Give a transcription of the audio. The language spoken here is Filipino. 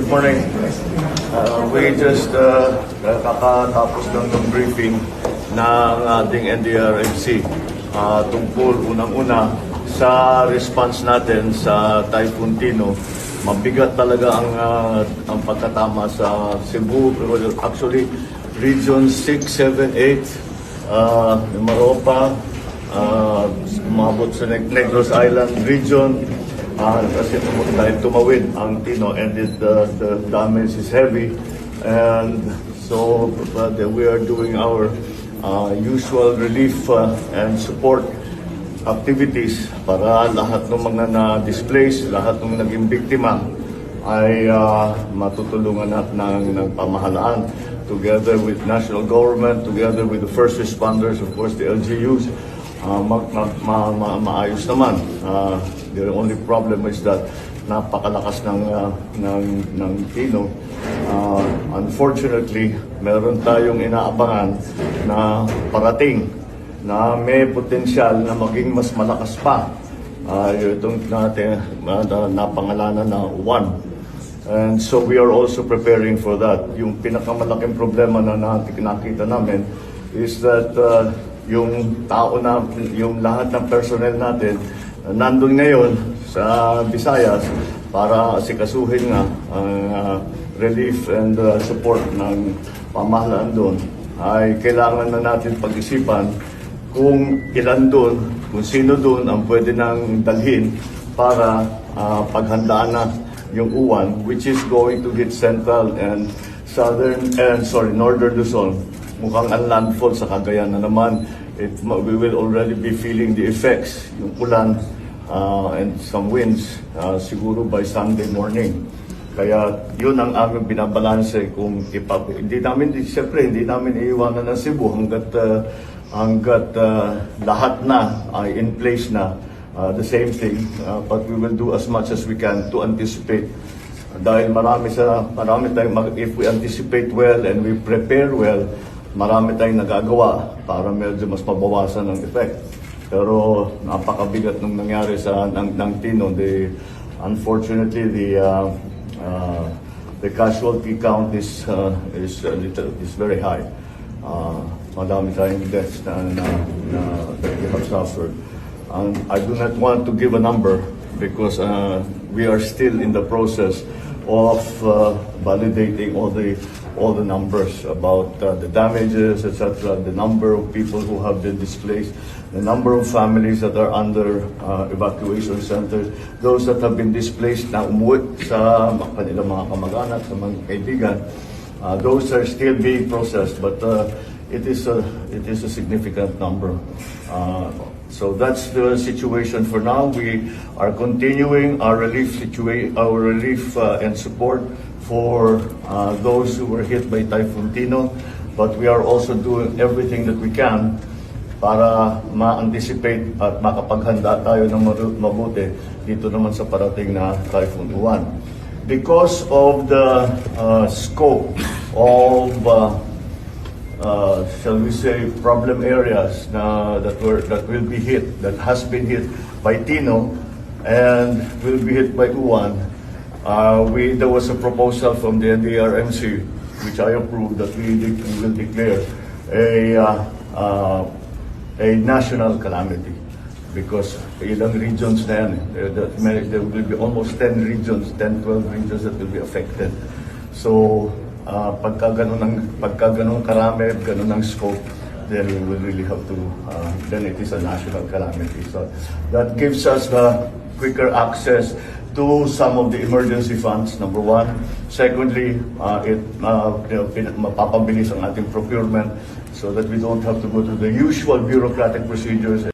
morning. We just kakatapos lang ng briefing ng ating NDRMC tungkol unang-una sa response natin sa Typhoon Tino. Mabigat talaga ang pagkatama sa Cebu, actually Region 6, 7, 8, Maropa, umabot sa Negros Island region. Kasi dahil tumawid ang Tino and the damage is heavy, and so we are doing our usual relief and support activities para lahat ng mga na-displaced, lahat ng naging biktima ay matutulungan natin ng pamahalaan together with national government, together with the first responders, of course the LGUs. Maayos naman. The only problem is that napakalakas ng Tino. Unfortunately, meron tayong inaabangan na parating na may potensyal na maging mas malakas pa. Itong natin napangalanan na 1. And so we are also preparing for that. Yung pinakamalaking problema na nakita namin is that yung tao na, yung lahat ng personnel natin nandun ngayon sa Visayas para asikasuhin nga ang relief and support ng pamahalaan doon, ay kailangan na natin pag-isipan kung ilan doon, kung sino doon ang pwede nang dalhin para paghandaan na yung uwan, which is going to hit central and northern Luzon. Mukhang ang landfall sa Cagayan na naman. We will already be feeling the effects, yung ulan and some winds, siguro by Sunday morning. Kaya yun ang aming binabalanse kung hindi namin iiwanan ng Cebu hanggat lahat na ay in place na, the same thing, but we will do as much as we can to anticipate. Dahil if we anticipate well and we prepare well, marami tayong nagagawa para medyo mas mabawasan ang effect. Pero napakabigat nung nangyari ng Tino. Unfortunately, the casualty count is very high. Madami tayong deaths that we have suffered. I do not want to give a number because we are still in the process of validating all the numbers about the damages, etc., the number of people who have been displaced, the number of families that are under evacuation centers, those that have been displaced na umuwi sa kanilang mga kamag-anak, sa mga kaibigan. Those are still being processed, but it is a significant number. So that's the situation for now. We are continuing our relief and support for those who were hit by Typhoon Tino, but we are also doing everything that we can para ma-anticipate at makapaghanda tayo ng mabuti dito naman sa parating na Typhoon Uwan. Because of the scope of shall we say, problem areas that has been hit by Tino and will be hit by Uwan, there was a proposal from the NDRMC, which I approved, that we will declare a national calamity. Because ilang regions na yan, there will be almost 10 regions, 10, 12 regions that will be affected. So, pagka ganun karami, ganun ang scope, then we will really have to, then it is a national calamity. So that gives us the quicker access to some of the emergency funds, number one. Secondly, it mapapabilis ang ating procurement so that we don't have to go through the usual bureaucratic procedures.